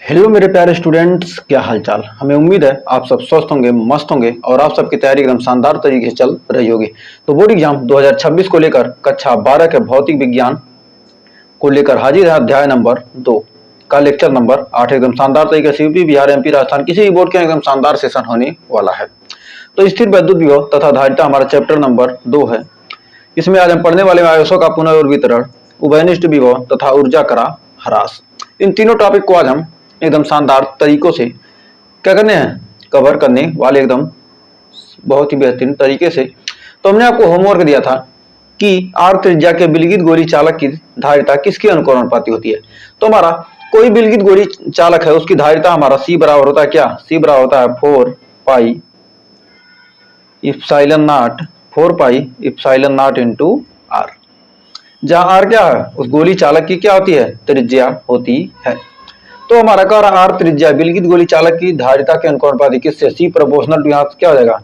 Hello मेरे प्यारे students, क्या हालचाल। हमें उम्मीद है आप सब स्वस्थ होंगे, मस्त होंगे और आप सबकी तैयारी एकदम शानदार तरीके से चल रही होगी। तो बोर्ड एग्जाम 2026 को लेकर कक्षा 12 के भौतिक विज्ञान को लेकर हाजिर है अध्याय नंबर 2 का लेक्चर नंबर 8। एकदम शानदार तरीके से यूपी, बिहार, एमपी, राजस्थान किसी भी बोर्ड के एकदम शानदार सेशन होने वाला है। तो स्थिर वैद्युत विभव तथा धारिता हमारा चैप्टर नंबर 2 है। इसमें आज हम पढ़ने वाले आवेशों का पुनर्वितरण, उभयनिष्ठ विभव तथा ऊर्जा का ह्रास। इन तीनों टॉपिक को आज हम एकदम शानदार तरीकों से क्या करने हैं, कवर करने वाले एकदम बहुत ही बेहतरीन तरीके से। तो हमने आपको होमवर्क दिया था कि आर त्रिज्या के विलगित गोली चालक की धारिता किसके अनुकरणपाती होती है। तो हमारा कोई विलगित गोली चालक है, उसकी धारिता हमारा सी बराबर होता है क्या, सी बराबर होता है 4 pi epsilon naught, 4 pi epsilon naught into R, जहां आर क्या है, उस गोली चालक की क्या होती है, त्रिज्या होती है। तो हमारा कह रहा आर त्रिज्या विलगित गोली चालक की धारिता के अनुपाती किससे, सी प्रोपोर्शनल टू, यहां क्या हो जाएगा,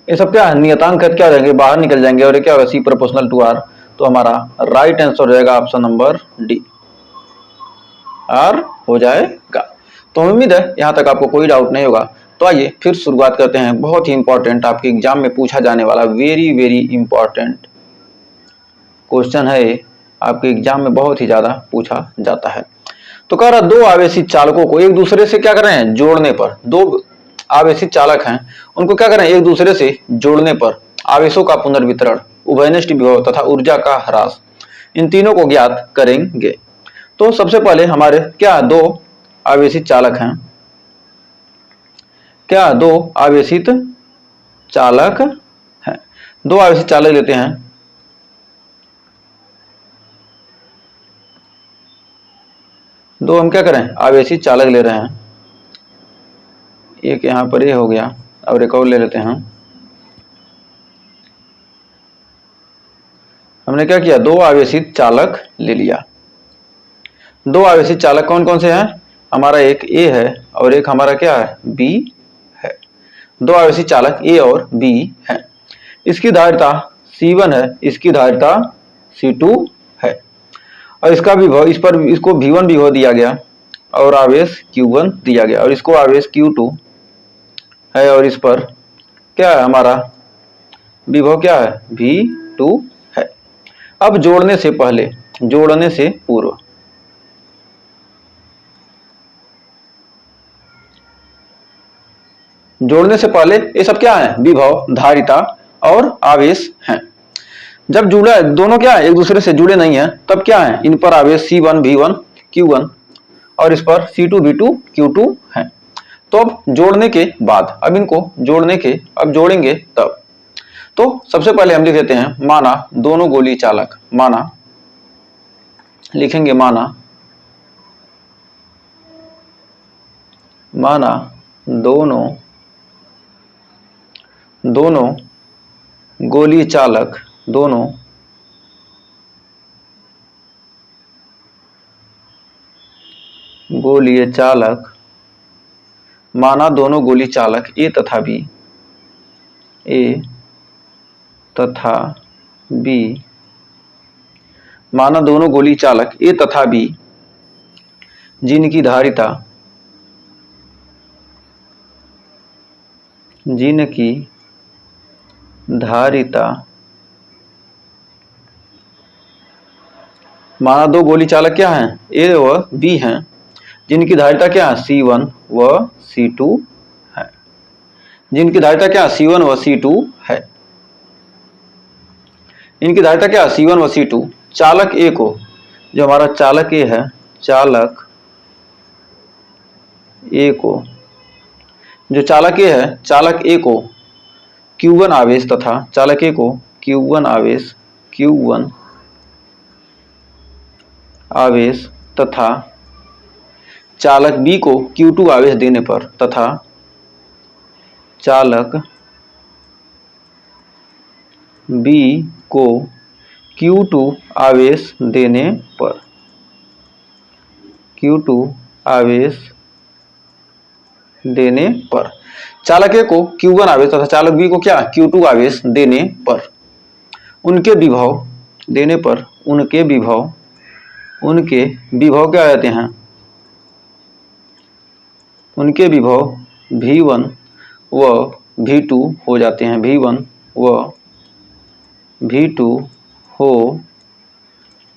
ये सब क्या है नियतांक क्या हो जाएंगे, बाहर निकल जाएंगे और ये क्या होगा, सी प्रोपोर्शनल टू आर। तो हमारा राइट आंसर हो जाएगा ऑप्शन नंबर डी, आर हो जाएगा। तो उम्मीद है यहां तक आपको कोई डाउट नहीं होगा। तो आइए फिर शुरुआत करते हैं। बहुत ही इंपॉर्टेंट आपके एग्जाम में पूछा जाने वाला वेरी वेरी इंपॉर्टेंट क्वेश्चन है, आपके एग्जाम में बहुत ही ज्यादा पूछा जाता है। तो कह रहा दो आवेशित चालकों को एक दूसरे से क्या कर रहे हैं, जोड़ने पर, दो आवेशित चालक हैं उनको क्या करें, एक दूसरे से जोड़ने पर आवेशों का पुनर्वितरण, उभयनिष्ठ विभव तथा ऊर्जा का ह्रास, इन तीनों को ज्ञात करेंगे। तो सबसे पहले हमारे क्या दो आवेशित चालक हैं, क्या दो आवेशित चालक हैं, दो आवेशित चालक लेते हैं। दो हम क्या करें, आवेशित चालक ले रहे हैं। एक यहां पर ये हो गया, और एक और ले लेते हैं। हमने क्या किया, दो आवेशित चालक ले लिया। दो आवेशित चालक कौन कौन से हैं, हमारा एक ए है और एक हमारा क्या है, बी है। दो आवेशित चालक ए और बी है। इसकी धारिता C1 है, इसकी धारिता C2 है और इसका विभव, इस पर इसको V1 विभव दिया गया और आवेश Q1 दिया गया और इसको आवेश Q2 है और इस पर क्या है, हमारा विभव क्या है, V2 है। अब जोड़ने से पहले, जोड़ने से पूर्व, जोड़ने से पहले ये सब क्या है, विभव, धारिता और आवेश हैं। जब जुड़ा है दोनों क्या है, एक दूसरे से जुड़े नहीं है, तब क्या है, इन पर आवेश C1 V1 Q1 और इस पर C2 V2 Q2 है। तो अब जोड़ने के बाद, अब इनको जोड़ने के, अब जोड़ेंगे तब। तो सबसे पहले हम लिख देते हैं, माना दोनों गोली चालक, माना लिखेंगे, माना दोनों गोली चालक, दोनों गोली चालक, माना दोनों गोली चालक ए तथा बी, ए तथा बी, माना दोनों गोली चालक ए तथा बी जिनकी धारिता, जिनकी धारिता, माना दो गोली चालक क्या हैं, ए व बी हैं, जिनकी धारिता क्या है, C1 व C2 है, जिनकी धारिता क्या है, C1 व C2 है, इनकी धारिता क्या है, C1 व C2। चालक ए को, जो हमारा चालक ए है, चालक ए को, जो चालक ए है, चालक ए को Q1 आवेश तथा, चालक ए को Q1 आवेश, Q1 आवेश तथा चालक बी को Q2 आवेश देने पर, तथा चालक बी को Q2 आवेश देने पर, Q2 आवेश देने पर, चालक ए को Q1 आवेश तथा चालक बी को क्या, Q2 आवेश देने पर, उनके विभव देने पर, उनके विभव क्या कहते हैं, उनके विभव V1 व V2 हो जाते हैं, V1 व V2 हो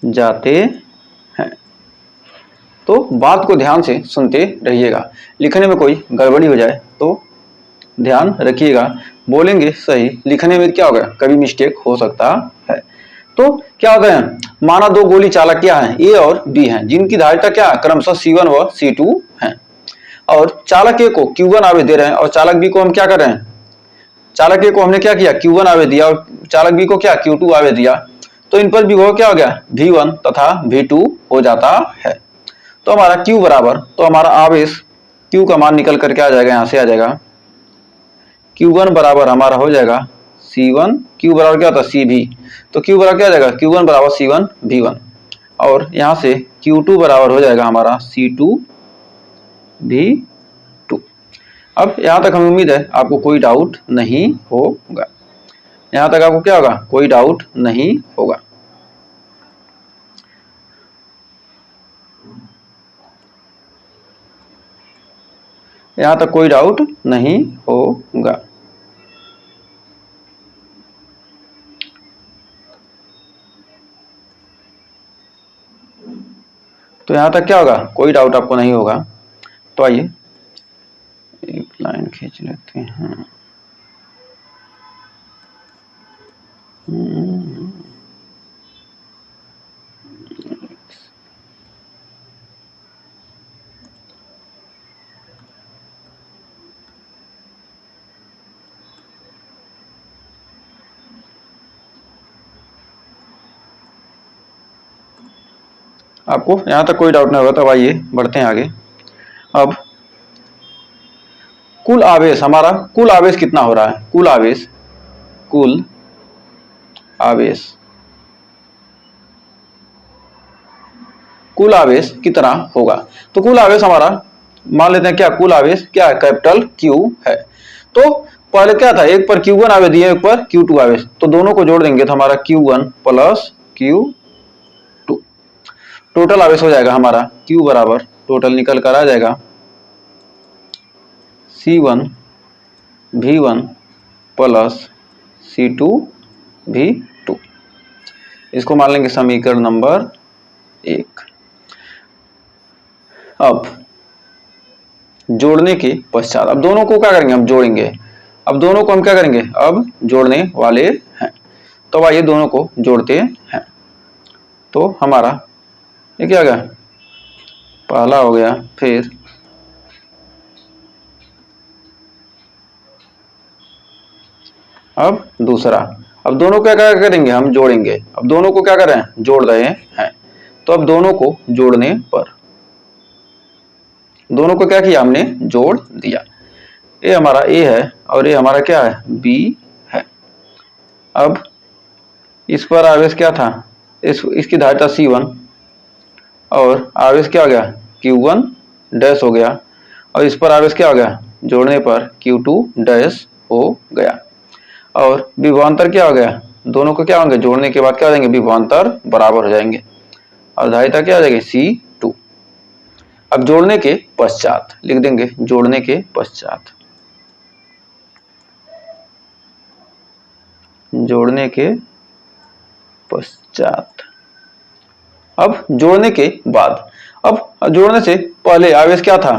जाते हैं। तो बात को ध्यान से सुनते रहिएगा, लिखने में कोई गड़बड़ी हो जाए तो ध्यान रखिएगा। बोलेंगे सही, लिखने में क्या होगा, कभी मिस्टेक हो सकता है। तो क्या होता है, माना दो गोली चालक क्या है, ए और बी हैं, जिनकी धारिता क्या है, क्रमशः C1 व C2 है। और चालक ए को Q1 आवेश दे रहे हैं और चालक बी को हम क्या कर रहे हैं, चालक ए को हमने क्या किया, Q1 आवेश दिया और चालक बी को क्या, Q2 आवेश दिया। तो इन पर विभव क्या हो गया, V1 तथा V2 हो जाता है। तो हमारा Q बराबर, तो हमारा आवेश Q का मान निकल करके आ जाएगा, यहां से आ जाएगा Q1 बराबर हमारा हो जाएगा C1, Q बराबर क्या होता है CV, तो Q बराबर क्या आ जाएगा, Q1 बराबर C1 V1, और यहां से Q2 बराबर हो जाएगा हमारा C2 V2। अब यहां तक हमें उम्मीद है आपको कोई डाउट नहीं होगा, यहां तक आपको क्या होगा, कोई डाउट नहीं होगा। यहां तक कोई डाउट नहीं होगा। तो यहां तक क्या होगा, कोई डाउट आपको नहीं होगा। तो आइए एक लाइन खींच लेते हैं। आपको यहां तक कोई डाउट नहीं होगा, तो आइए बढ़ते हैं आगे। अब कुल आवेश, हमारा कुल आवेश कितना हो रहा है, कुल आवेश, कुल आवेश, कुल आवेश कितना होगा। तो कुल आवेश हमारा मान लेते हैं क्या, कुल आवेश क्या है, कैपिटल Q है। तो पहले क्या था, एक पर Q1 आवेश दिए, एक पर Q2 आवेश, तो दोनों को जोड़ देंगे तो हमारा Q1 प्लस Q2, टोटल आवेश हो जाएगा हमारा Q बराबर, टोटल निकल कर आ जाएगा C1 V1 plus C2 V2। इसको मान लेंगे समीकरण नंबर 1। अब जोड़ने के पश्चात, अब दोनों को क्या करेंगे, हम जोड़ेंगे। अब दोनों को हम क्या करेंगे, अब जोड़ने वाले हैं। तो आइए दोनों को जोड़ते हैं। तो हमारा ये क्या गया, पहला हो गया, फिर अब दूसरा। अब दोनों को क्या करेंगे, हम जोड़ेंगे। अब दोनों को क्या कर रहे हैं, जोड़ रहे हैं। तो अब दोनों को जोड़ने पर, दोनों को क्या किया, हमने जोड़ दिया। ये हमारा A है और ये हमारा क्या है, B है। अब इस पर आवेश क्या था, इसकी धारिता C1 और आवेश क्या हो गया, Q1 डैश हो गया, और इस पर आवेश क्या हो गया, जोड़ने पर Q2 डैश हो गया। और विभवांतर क्या हो गया, दोनों को क्या होंगे, जोड़ने के बाद क्या हो जाएंगे, विभवांतर बराबर हो जाएंगे और धारिता क्या हो जाएगी, C2। अब जोड़ने के पश्चात लिख देंगे, जोड़ने के पश्चात, जोड़ने के पश्चात। अब जोड़ने के बाद, अब जोड़ने से पहले आवेश क्या था,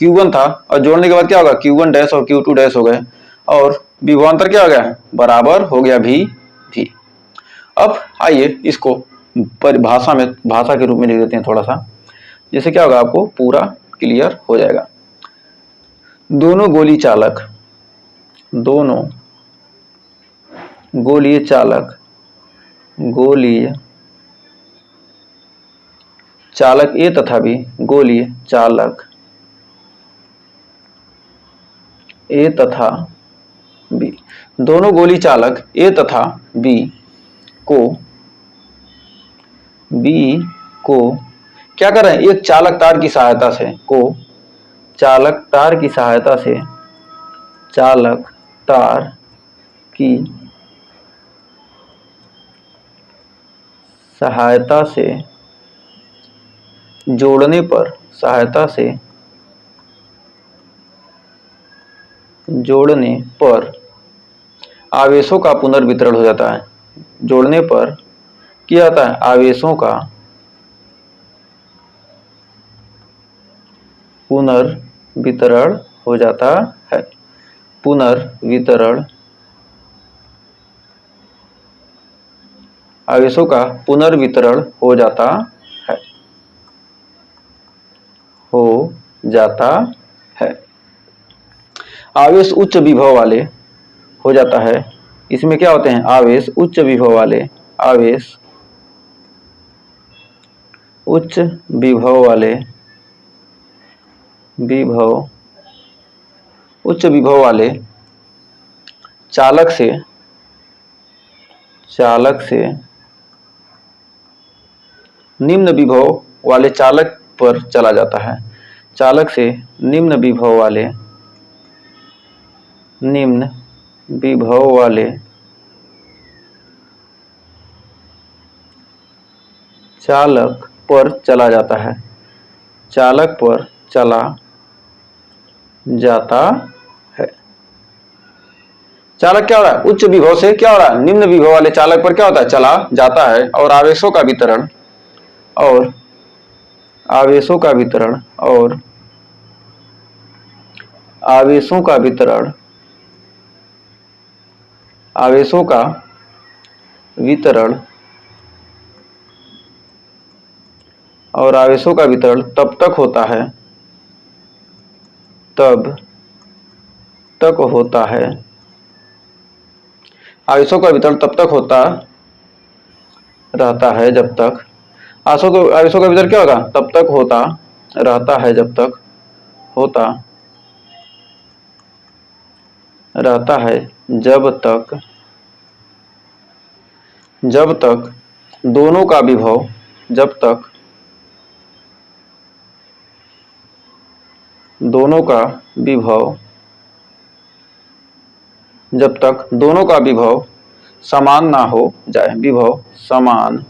Q1 था, और जोड़ने के बाद क्या होगा, Q1 डैश और Q2 डैश हो गए, और विभवांतर क्या हो गया, बराबर हो गया भी। अब आइए इसको परिभाषा में, भाषा के रूप में लिख देते हैं थोड़ा सा, जैसे क्या होगा, आपको पूरा क्लियर हो जाएगा। दोनों गोली चालक, दोनों गोलीय चालक, गोलीय चालक ए तथा बी, गोलीय चालक ए तथा बी, दोनों गोली चालक ए तथा बी को क्या कर रहे हैं, एक चालक तार की सहायता से, को चालक तार की सहायता से, चालक तार की सहायता से जोड़ने पर, सहायता से जोड़ने पर आवेशों का पुनर्वितरण हो जाता है। जोड़ने पर क्या जाता है, आवेशों का पुनर्वितरण हो जाता है। पुनर्वितरण, आवेशों का पुनर्वितरण हो जाता है, हो जाता है। आवेश उच्च विभव वाले हो जाता है। इसमें क्या होते हैं, आवेश उच्च विभव वाले, आवेश उच्च विभव वाले, उच्च विभव वाले चालक से निम्न विभव वाले चालक पर चला जाता है। चालक से निम्न विभव वाले चालक पर चला जाता है। चालक पर चला जाता है। चालक क्या हो रहा है, उच्च विभव से क्या हो रहा है, निम्न विभव वाले चालक पर क्या होता है, चला जाता है। और आवेशों का वितरण, और आवेशों का वितरण, और आवेशों का वितरण, आवेशों का वितरण और आवेशों का वितरण तब तक होता है, तब तक होता है, आवेशों का वितरण तब तक होता रहता है जब तक, आवेशों का वितरण क्या होगा, तब तक होता रहता है जब तक, होता रहता है जब तक, जब तक दोनों का विभव, जब तक दोनों का विभव, जब तक दोनों का विभव समान ना हो जाए, विभव समान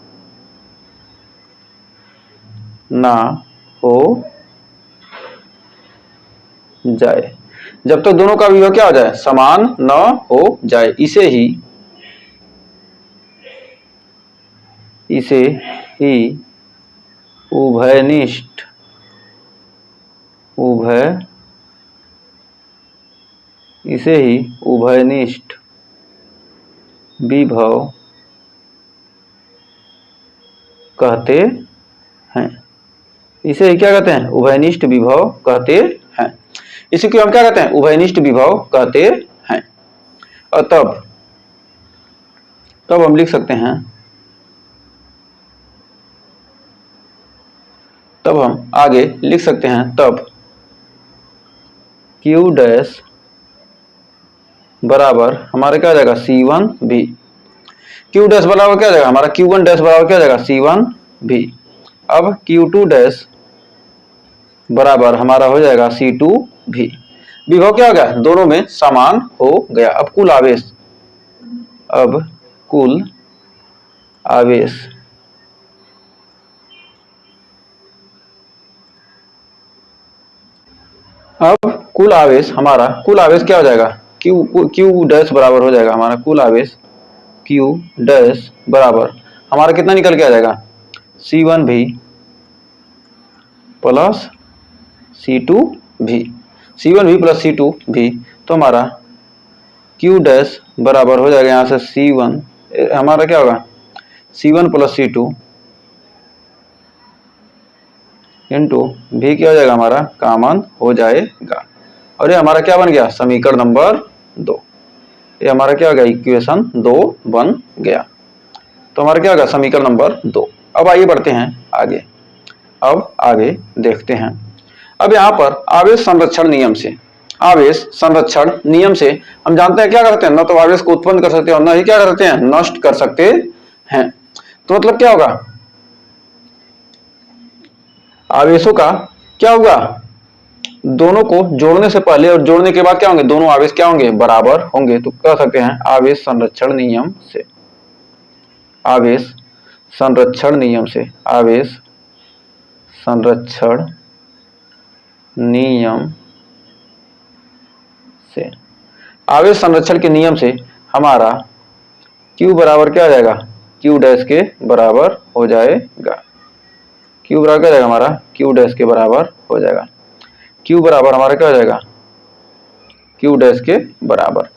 ना हो जाए, जब तक दोनों का विभव क्या हो जाए, समान न हो जाए, इसे ही उभयनिष्ठ विभव कहते हैं। इसे क्या कहते हैं, उभयनिष्ठ विभव कहते हैं। इसी को हम क्या कहते हैं, उभयनिष्ठ विभव कहते हैं। और तब हम लिख सकते हैं, तब हम आगे लिख सकते हैं, तब Q डैश बराबर हमारा क्या हो जाएगा, C1V। Q डैश बराबर क्या हो जाएगा हमारा, Q1 डैश बराबर क्या हो जाएगा, C1V। अब Q2 डैश बराबर हमारा हो जाएगा C2V। विभव क्या हो गया, दोनों में समान हो गया। अब कुल आवेश, अब कुल आवेश हमारा कुल आवेश क्या हो जाएगा, Q डैश बराबर हो जाएगा हमारा कुल आवेश, Q डैश बराबर हमारा कितना निकल के आ जाएगा, C1V plus C2V, C1V plus C2V। तो हमारा Q डैश बराबर हो जाएगा यहाँ से C1, हमारा क्या होगा, C1 plus C2 into V क्या हो जाएगा हमारा, कॉमन हो जाएगा। और ये हमारा क्या बन गया, समीकरण नंबर 2। ये हमारा क्या हो गया, इक्वेशन 2 बन गया। तो हमारा क्या होगा, समीकरण नंबर 2। अब आइए बढ़ते हैं आगे, अब आगे देखते हैं। अब यहाँ पर आवेश संरक्षण नियम से, आवेश संरक्षण नियम से हम जानते हैं क्या करते हैं, न तो आवेश को उत्पन्न कर सकते हैं और न ही क्या करते हैं, नष्ट कर सकते हैं। तो मतलब क्या होगा, आवेशों का क्या होगा, दोनों को जोड़ने से पहले और जोड़ने के बाद क्या होंगे, दोनों आवेश क्या होंगे, बराबर होंगे। तो कह सकते हैं आवेश संरक्षण नियम से, आवेश संरक्षण नियम से, आवेश संरक्षण नियम से आवेश संरक्षण के नियम से हमारा Q बराबर क्या आ जाएगा, Q डैश के बराबर हो जाएगा। Q बराबर क्या जाएगा हमारा, Q डैश के बराबर हो जाएगा। Q बराबर हमारा क्या हो जाएगा, Q डैश के बराबर।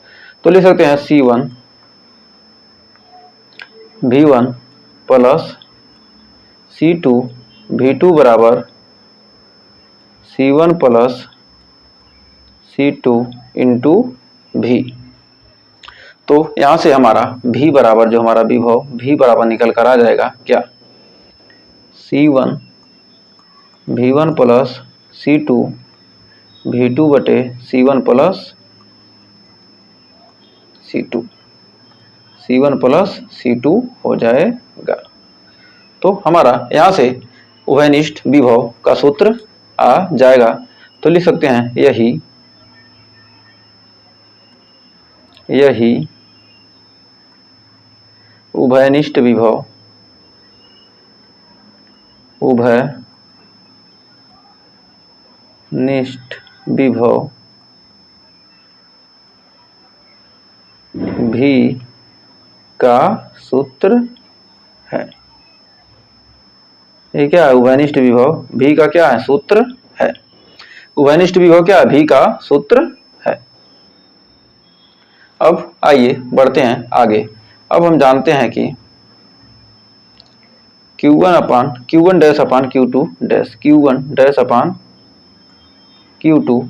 तो लिख सकते हैं C1 V1 plus C2 V2 बराबर C1 plus C2 into V। तो यहां से हमारा V बराबर, जो हमारा विभव V बराबर निकल कर आ जाएगा क्या, C1 V1 plus C2 V2 बटे C1 plus C2, C1 plus C2 हो जाएगा। तो हमारा यहां से उभयनिष्ठ विभव का सूत्र आ जाएगा। तो लिख सकते हैं यही उभयनिष्ठ विभव भी का सूत्र है। ये क्या है, उभयनिष्ठ विभव भी का क्या है, सूत्र है। उभयनिष्ठ विभव क्या है, भी का सूत्र है। अब आइए बढ़ते हैं आगे। अब हम जानते हैं कि Q1 डैश अपान Q2 डैश, Q1 डैश अपान Q2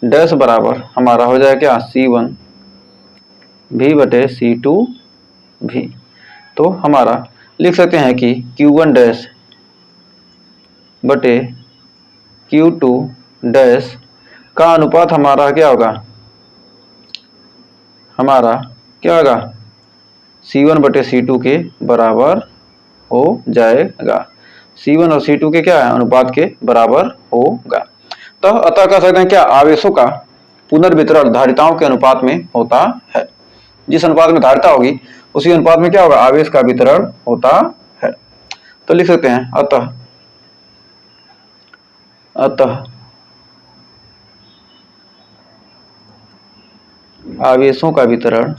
डैश बराबर हमारा हो जाएगा क्या, C1 V बटे C2 V। तो हमारा लिख सकते हैं कि Q1 डैश बटे Q2 डैश का अनुपात हमारा क्या होगा, हमारा क्या होगा, C1 बटे C2 के बराबर हो जाएगा। C1 और C2 के क्या है, अनुपात के बराबर होगा। तो अतः कह सकते हैं क्या, आवेशों का पुनर्वितरण धारिताओं के अनुपात में होता है। जिस अनुपात में धारिता होगी उसी अनुपात में क्या होगा, आवेश का वितरण होता है। तो लिख सकते हैं अतः आवेशों का वितरण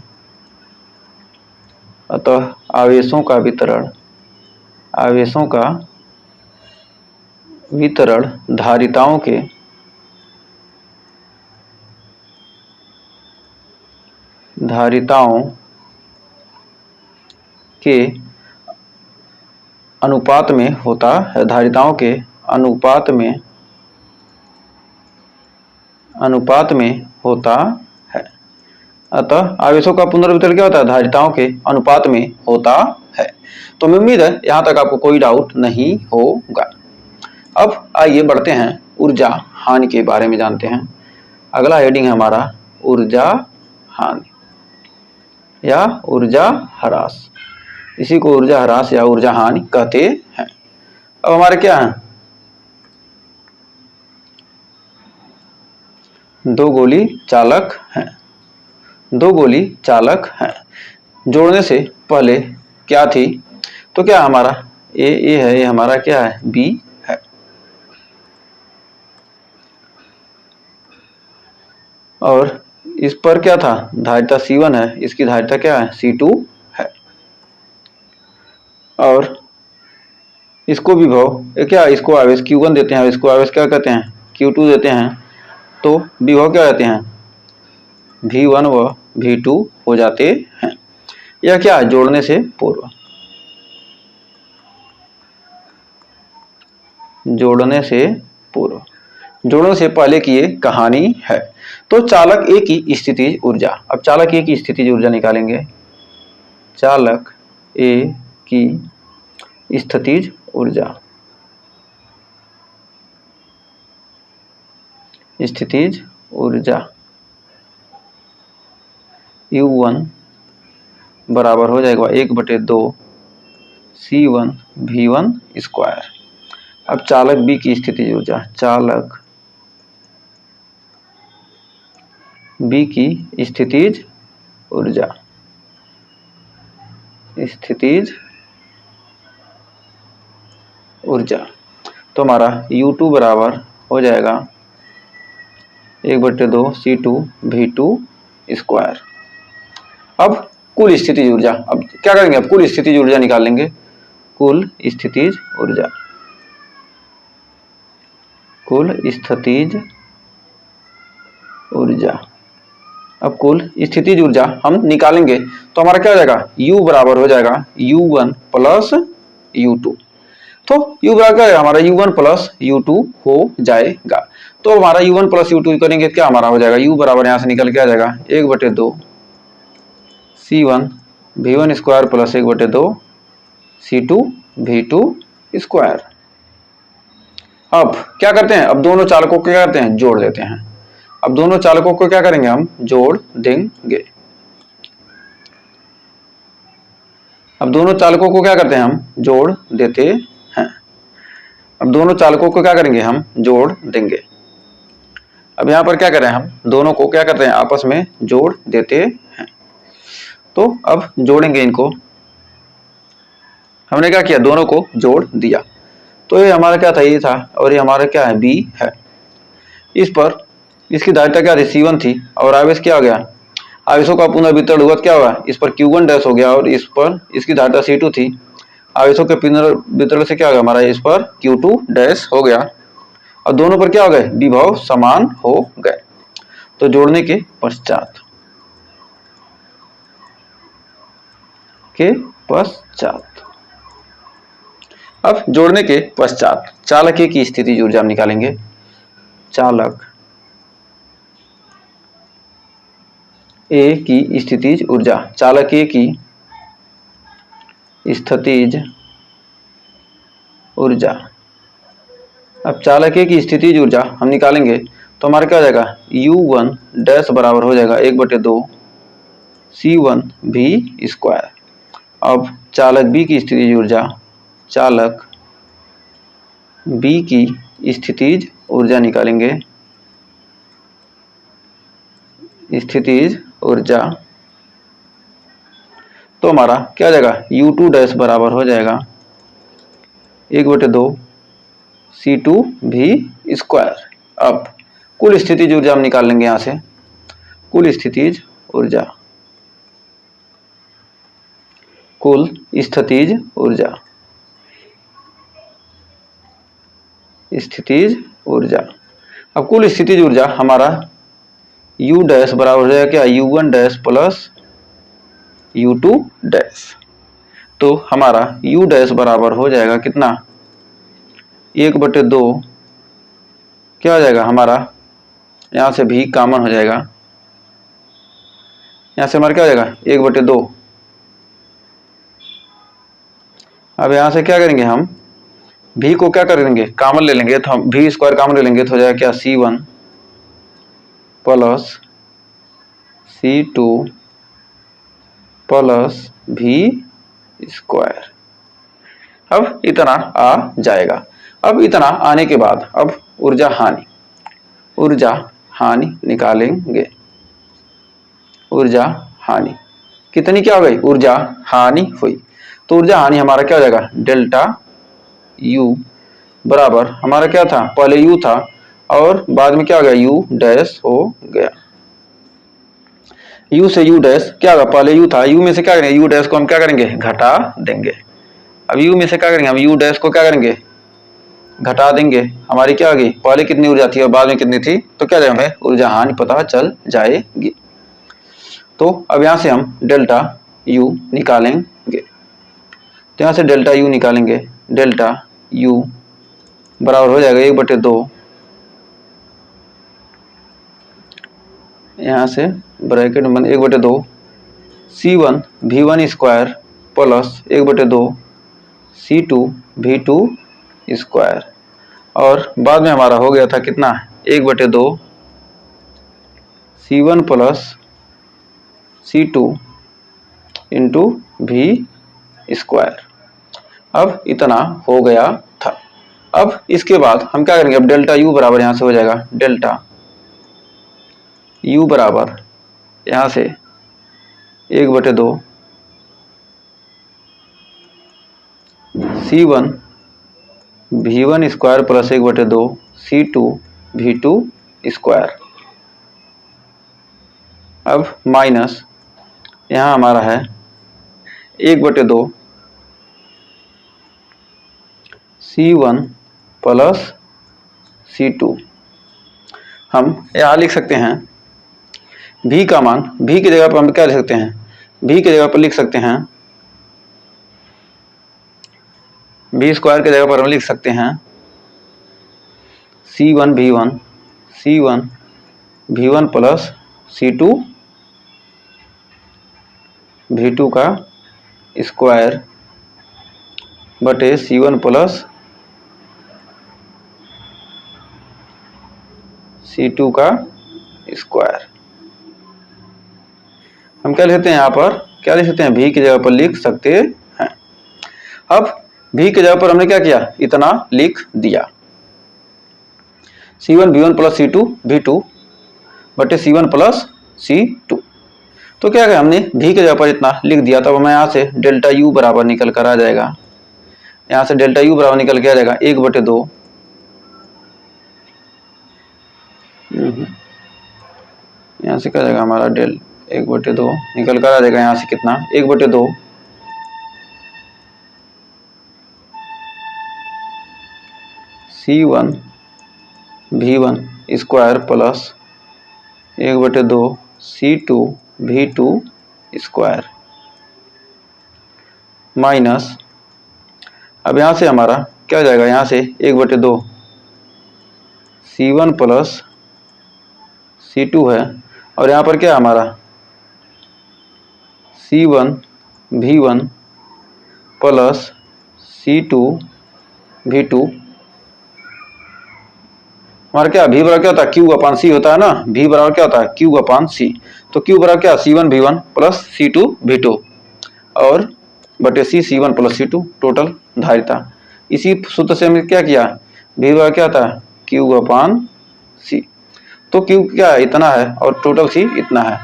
धारिताओं के अनुपात में होता है, धारिताओं के अनुपात में होता है। अतः आवेशों का पुनर्वितरण क्या होता है, धारिताओं के अनुपात में होता है। तो मैं उम्मीद है यहां तक आपको कोई डाउट नहीं होगा। अब आइए बढ़ते हैं ऊर्जा हानि के बारे में जानते हैं। अगला हेडिंग है हमारा ऊर्जा हानि या ऊर्जा ह्रास। इसी को ऊर्जा ह्रास या ऊर्जा हानि कहते हैं। अब हमारे क्या है, दो गोली चालक हैं। जोड़ने से पहले क्या थी, तो क्या हमारा ए है, ये हमारा क्या है, बी है। और इस पर क्या था, धारिता C1 है, इसकी धारिता क्या है, C2 है। और इसको विभव क्या, इसको आवेश Q1 देते हैं, इसको आवेश क्या कहते हैं, Q2 देते हैं। तो विभव क्या कहते हैं, V1 व V2 हो जाते हैं। यह क्या है, जोड़ने से पूर्व, जोड़ने से पहले की ये कहानी है। तो चालक ए की स्थितिज ऊर्जा, अब चालक ए की स्थितिज ऊर्जा निकालेंगे। चालक ए की स्थितिज ऊर्जा U1 बराबर हो जाएगा 1/2 C1 V1 स्क्वायर। अब चालक बी की स्थितिज ऊर्जा, चालक बी की स्थितिज ऊर्जा तो हमारा U2 बराबर हो जाएगा 1/2 C2 V2 स्क्वायर। अब कुल स्थितिज ऊर्जा, अब क्या करेंगे, अब कुल स्थितिज ऊर्जा निकाल लेंगे। कुल स्थितिज ऊर्जा, कुल स्थितिज ऊर्जा। अब कुल स्थितिज ऊर्जा हम निकालेंगे तो हमारा क्या हो जाएगा, U बराबर हो जाएगा U1 प्लस U2। तो U बराबर क्या है हमारा, U1 प्लस U2 हो जाएगा। तो हमारा U1 प्लस U2 करेंगे क्या हमारा हो जाएगा, U बराबर यहां से निकल के आ जाएगा 1/2 C1 V1 square plus 1/2 C2 V2 square. अब क्या करते हैं, अब दोनों चालकों को क्या करते हैं, जोड़ देते हैं। अब दोनों चालकों को क्या करेंगे, हम जोड़ देंगे। अब दोनों चालकों को क्या करते हैं, हम जोड़ देते हैं। अब दोनों चालकों को क्या करेंगे, हम जोड़ देंगे। अब यहां पर क्या करें, हम दोनों को क्या करते हैं, आपस में जोड़ देते हैं। तो अब जोड़ेंगे इनको, हमने क्या किया, दोनों को जोड़ दिया। तो ये हमारा क्या था, ये था, और ये हमारा क्या है, बी है। इस पर इसकी धारिता क्या थी, C1 थी, और आवेश क्या हो गया, आवेशों का पुनर्वितरण हुआ क्या हुआ, इस पर Q1 डैश हो गया, और इस पर इसकी धारिता C2 थी। आवेशों के पुनर्वितरण से क्या हो गया हमारा, इस पर Q2 डैश हो गया, और दोनों पर क्या हो गए, विभव समान हो गए। तो जोड़ने के पश्चात अब जोड़ने के पश्चात चालक ए की स्थितिज ऊर्जा हम निकालेंगे। चालक ए की स्थितिज ऊर्जा, चालक ए की स्थितिज ऊर्जा। अब चालक ए की स्थितिज ऊर्जा हम निकालेंगे तो हमारा क्या हो जाएगा, U1 डैश बराबर हो जाएगा 1/2 C1 V स्क्वायर। अब चालक बी की स्थितिज ऊर्जा, चालक बी की स्थितिज ऊर्जा निकालेंगे। स्थितिज ऊर्जा तो हमारा क्या हो जाएगा, U2 डैश बराबर हो जाएगा 1/2 C2 V स्क्वायर। अब कुल स्थितिज ऊर्जा हम निकाल लेंगे यहां से। कुल स्थितिज ऊर्जा, कुल स्थितिज ऊर्जा, स्थितिज ऊर्जा। अब कुल स्थितिज ऊर्जा हमारा U डैश बराबर हो जाएगा क्या, U1 dash plus U2 dash. तो हमारा U डैश बराबर हो जाएगा कितना, 1/2 क्या हो जाएगा हमारा, यहां से भी कॉमन हो जाएगा, यहां से हमारा क्या हो जाएगा 1/2। अब यहां से क्या करेंगे, हम भी को क्या करेंगे, कॉमन ले लेंगे, तो हम भी स्क्वायर कॉमन ले लेंगे तो हो जाएगा क्या, C1 plus C2 plus V square. अब इतना आ जाएगा। अब इतना आने के बाद अब ऊर्जा हानि निकालेंगे। ऊर्जा हानि कितनी क्या हो गई, ऊर्जा हानि हुई। तो ऊर्जा हानि हमारा क्या हो जाएगा, डेल्टा U बराबर हमारा क्या था, पहले U था और बाद में क्या हो गया, U डैश हो गया। U से U डैश क्या होगा, पहले U था, U में से क्या करेंगे, U डैश को हम क्या करेंगे, घटा देंगे। अब U में से क्या करेंगे, हम U डैश को क्या करेंगे, घटा देंगे। हमारी क्या होगी, पहले कितनी ऊर्जा थी और बाद में कितनी थी, तो क्या जाएगा, हमें ऊर्जा हानि पता चल जाएगी। तो अब यहां से हम डेल्टा U निकालेंगे। तो यहां से डेल्टा U निकालेंगे, डेल्टा U बराबर हो जाएगा 1/2, यहां से ब्रैकेट में 1/2 C1 V1 square plus 1/2 C2 V2 square. और बाद में हमारा हो गया था कितना, 1/2 C1 plus C2 into V square. अब इतना हो गया था। अब इसके बाद हम क्या करेंगे, अब डेल्टा U बराबर यहां से हो जाएगा, डेल्टा U बराबर यहां से 1/2 C1 V1 square plus 1/2 C2 V2 square. अब माइनस यहाँ हमारा है 1/2 C1 प्लस C2। हम यहाँ लिख सकते हैं v का मान, v की जगह पर हम क्या लिख सकते हैं, v की जगह पर लिख सकते हैं v स्क्वायर की जगह पर हम लिख सकते हैं C1 V1 plus C2 V2 का स्क्वायर बटे C1 प्लस C2 का स्क्वायर। हम क्या लिखते हैं यहाँ पर, क्या लिख सकते हैं, v की जगह पर लिख सकते हैं। अब v की जगह पर हमने क्या किया, इतना लिख दिया C1 V1 plus C2 V2 बटे C1 प्लस C2। तो क्या करें, हमने v की जगह पर इतना लिख दिया। तब हमें यहाँ से डेल्टा u बराबर निकल कर आ जाएगा, यहाँ से डेल्टा u बराबर निकल के आ जाएगा 1/2। यहाँ से क्या जाएगा हमारा 1/2 निकल कर आ जाएगा, यहाँ से कितना 1/2 C1 V1 square plus 1/2 C2 V2 square minus, अब यहाँ से हमारा क्या हो जाएगा, यहाँ से 1/2 C1 प्लस C2 है, और यहाँ पर क्या है हमारा C1 V1 plus C2 V2। हमारा क्या v बराबर क्या होता है, Q/C होता है ना, v बराबर क्या होता है Q/C। तो Q बराबर क्या, C1 V1 plus C2 V2 और बटे C1 प्लस C2 टोटल धारिता। इसी सूत्र से हमने क्या किया, v बराबर क्या होता है Q/C। तो Q क्या है, इतना है, और टोटल C इतना है।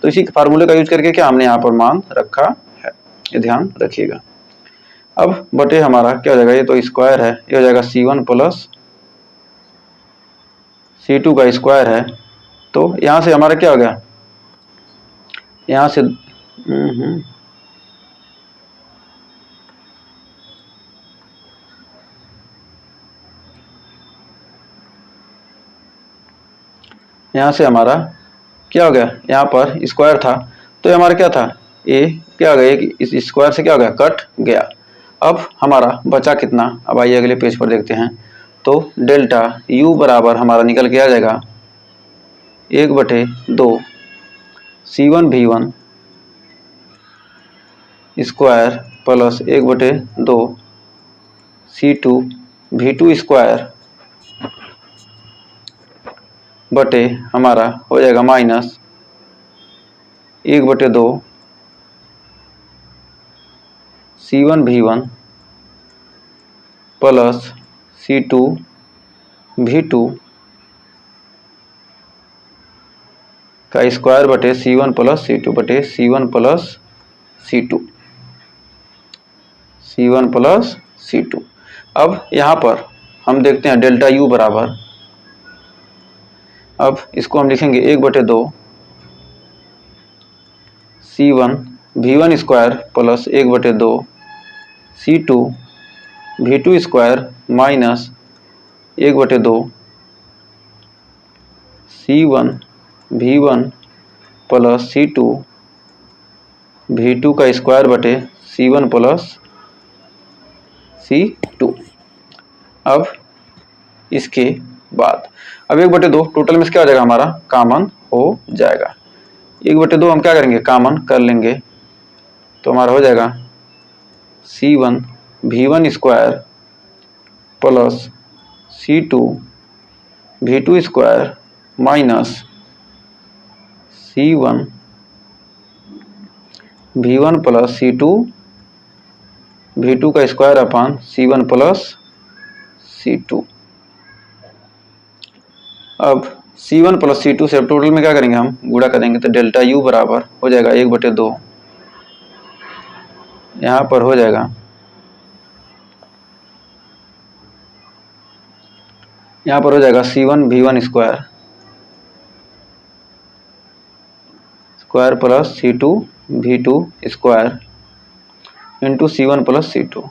तो इसी फार्मूले का यूज करके क्या हमने यहाँ पर मान रखा है, ये ध्यान रखिएगा। अब बटे हमारा क्या हो जाएगा, ये तो स्क्वायर है, ये हो जाएगा C1 प्लस C2 का स्क्वायर है। तो यहाँ से हमारा क्या हो गया, यहाँ से यहाँ से हमारा क्या हो गया, यहाँ पर स्क्वायर था तो ये हमारा क्या था, ये क्या हो गया, इस स्क्वायर से क्या हो गया, कट गया। अब हमारा बचा कितना, अब आइए अगले पेज पर देखते हैं। तो डेल्टा u बराबर हमारा निकल के आ जाएगा 1/2 C1 V1 square plus 1/2 C2 V2 square बटे हमारा हो जाएगा minus 1/2 C1 V1 plus C2 V2 का स्क्वायर बटे C1 प्लस C2 बटे C1 प्लस C2। अब यहाँ पर हम देखते हैं डेल्टा U बराबर, अब इसको हम लिखेंगे 1/2 C1 V1 square plus 1/2 C2 V2 square minus 1/2 C1 V1 plus C2 V2 का स्क्वायर बटे C1 प्लस C2। अब इसके बाद अब 1/2 टोटल में क्या हो जाएगा, हमारा कॉमन हो जाएगा। 1/2 हम क्या करेंगे, कॉमन कर लेंगे, तो हमारा हो जाएगा C1 V1 square plus C2 V2 square minus C1 V1 plus C2 V2 का square upon C1 plus C2। अब C1 प्लस C2 से अब टोटल में क्या करेंगे, हम गुणा करेंगे, तो डेल्टा U बराबर हो जाएगा 1/2, यहाँ पर हो जाएगा, C1 V1 square square plus C2 square into C1 plus C2,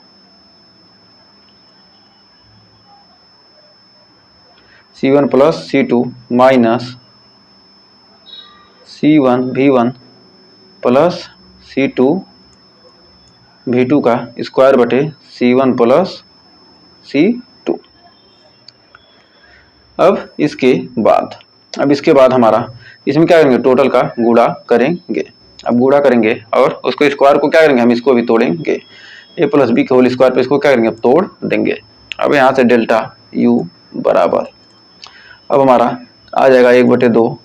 C1 plus C2 minus V1 plus V2 का स्क्वायर बटे C1 प्लस C2। अब इसके बाद हमारा इसमें क्या करेंगे, टोटल का गुणा करेंगे। अब गुणा करेंगे और उसको स्क्वायर को क्या करेंगे, हम इसको भी तोड़ेंगे, a प्लस बी के होल स्क्वायर पे इसको क्या करेंगे, अब तोड़ देंगे। अब यहाँ से डेल्टा u बराबर, अब हमारा आ जाएगा 1/2।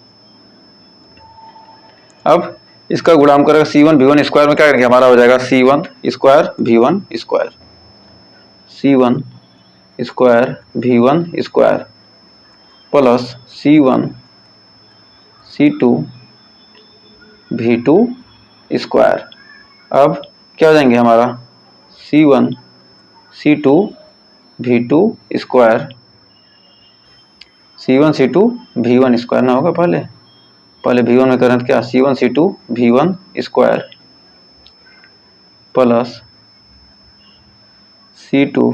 अब इसका गुणा हम करेंगे C1 V1 स्क्वायर में, क्या करेंगे, हमारा हो जाएगा C1 square V1 square, C1 square V1 square plus C1 C2 V2 square. अब क्या हो जाएंगे हमारा C1 C2 V2 square, C1 C2 V1 square ना होगा, पहले V1 में करें क्या, C1 C2 V1 square plus C2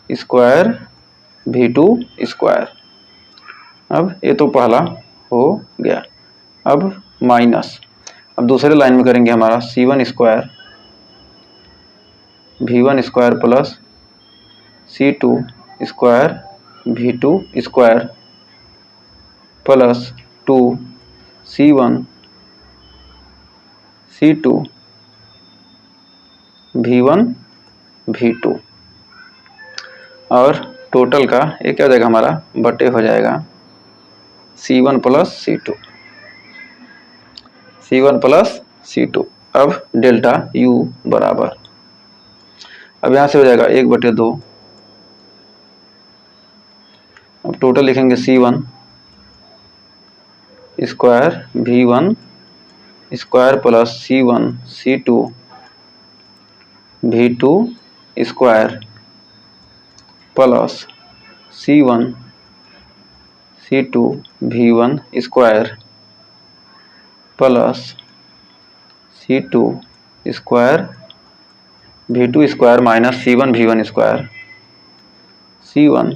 square V2 square. अब ये तो पहला हो गया। अब माइनस, अब दूसरे लाइन में करेंगे हमारा C1 square V1 square plus C2 square V2 square plus 2 C1 C2 V1 V2 और टोटल का ये क्या हो जाएगा हमारा, बटे हो जाएगा C1 प्लस C2। अब डेल्टा U बराबर, अब यहाँ से हो जाएगा 1/2। अब टोटल लिखेंगे C1 square V1 square plus C1 C2 V2 square plus C1 C2 V1 square plus C2 square V2 square minus C1 V1 square, C1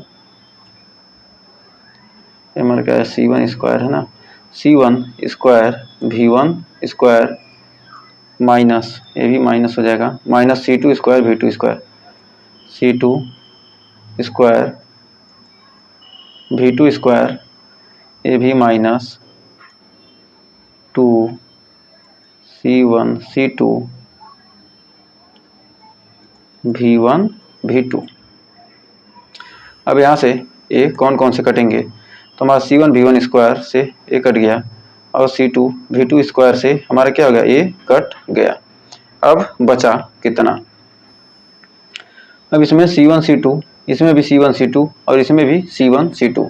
हमारा क्या है, C1 स्क्वायर है ना, C1 square V1 square minus, ये भी minus हो जाएगा, minus C2 square V2 square, C2 square V2 square, ये भी minus 2 C1 C2 V1 V2। अब यहाँ से ये कौन कौन से कटेंगे, तो हमारा C1 V1 स्क्वायर से ये कट गया और C2 V2 स्क्वायर से हमारा क्या हो गया, ये कट गया। अब बचा कितना, अब इसमें C1 C2, इसमें भी C1 C2 और इसमें भी C1 C2।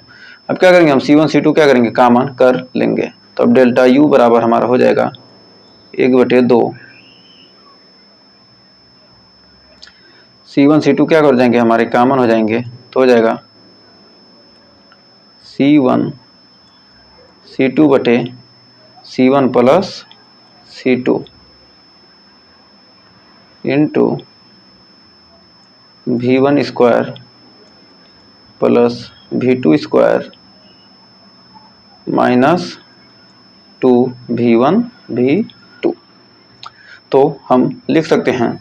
अब क्या करेंगे हम, C1 C2 क्या करेंगे, कॉमन कर लेंगे। तो अब डेल्टा U बराबर हमारा हो जाएगा 1/2। C1 C2 क्या कर जाएंगे, हमारे कॉमन हो जाएंगे, तो हो जाएगा C1 C2 बटे C1 plus C2 into V1 square plus V2 square minus 2 V1 V2। तो हम लिख सकते हैं,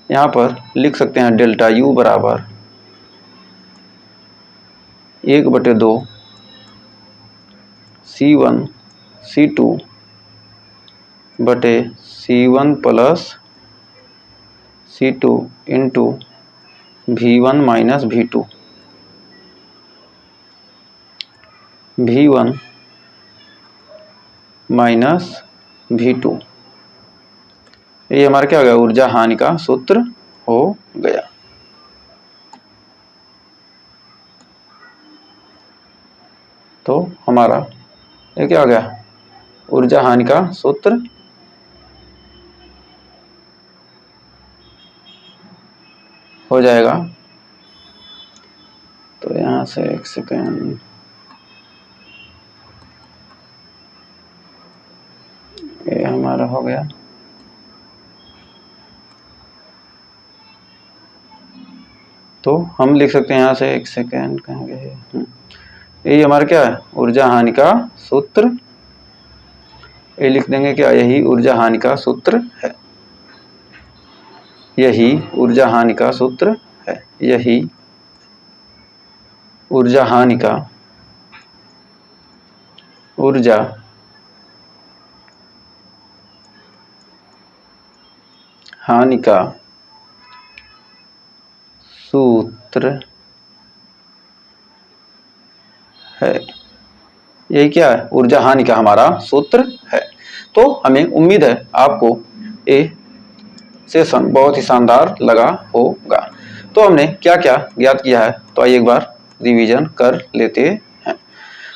यहाँ पर लिख सकते हैं डेल्टा U बराबर 1/2 C1 C2 बटे C1 plus C2 into V1 minus V2, V1 minus V2। ये हमारा क्या हो गया, ऊर्जा हानि का सूत्र हो गया। तो हमारा ये क्या हो गया, ऊर्जा हानि का सूत्र हो जाएगा। तो यहाँ से एक सेकेंड, हमारा हो गया। तो हम लिख सकते हैं यहाँ से, एक सेकेंड कहाँ गए, यही हमारा क्या है, ऊर्जा हानि का सूत्र। ये लिख देंगे क्या, यही ऊर्जा हानि का सूत्र है, यही ऊर्जा हानि का सूत्र है, यही ऊर्जा हानि का, ऊर्जा हानि का सूत्र है। यही क्या है, ऊर्जा हानि का हमारा सूत्र है। तो हमें उम्मीद है आपको ये सेशन बहुत ही शानदार लगा होगा। तो हमने क्या क्या ज्ञात किया है, तो आइए एक बार रिवीजन कर लेते हैं।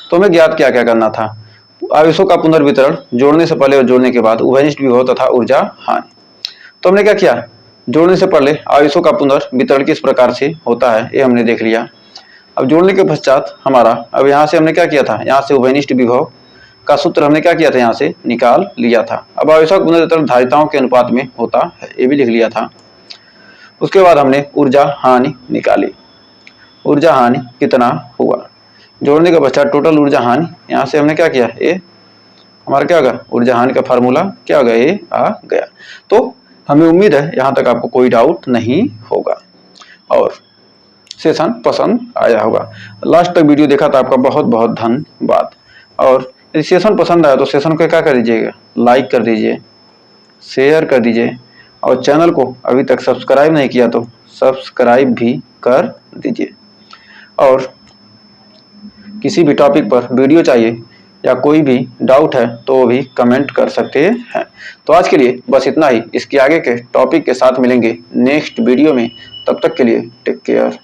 तो हमें ज्ञात क्या क्या करना था, आवेशों का पुनर्वितरण, जोड़ने से पहले और जोड़ने के बाद, उभयनिष्ठ विभव तथा ऊर्जा हानि। तो हमने क्या किया, जोड़ने से पहले आवेशों का पुनर्वितरण किस प्रकार से होता है ये हमने देख लिया। अब जोड़ने के पश्चात हमारा, अब यहाँ से हमने क्या किया था, यहाँ से उभयनिष्ठ विभव का सूत्र हमने क्या किया था, यहाँ से निकाल लिया था। अब आवेशों का पुनर्वितरण धारिताओं के अनुपात में होता है, ये भी लिख लिया था। उसके बाद हमने ऊर्जा हानि निकाली, ऊर्जा हानि कितना हुआ, जोड़ने के पश्चात टोटल ऊर्जा हानि, यहाँ से हमने क्या किया, ये हमारा क्या होगा, ऊर्जा हानि का फार्मूला क्या होगा, ये आ गया। तो हमें उम्मीद है यहाँ तक आपको कोई डाउट नहीं होगा और सेशन पसंद आया होगा। लास्ट तक वीडियो देखा तो आपका बहुत बहुत धन्यवाद। और यदि सेशन पसंद आया तो सेशन को क्या कर दीजिएगा, लाइक कर दीजिए, शेयर कर दीजिए, और चैनल को अभी तक सब्सक्राइब नहीं किया तो सब्सक्राइब भी कर दीजिए। और किसी भी टॉपिक पर वीडियो चाहिए या कोई भी डाउट है तो वो भी कमेंट कर सकते हैं। तो आज के लिए बस इतना ही, इसके आगे के टॉपिक के साथ मिलेंगे नेक्स्ट वीडियो में, तब तक के लिए टेक केयर।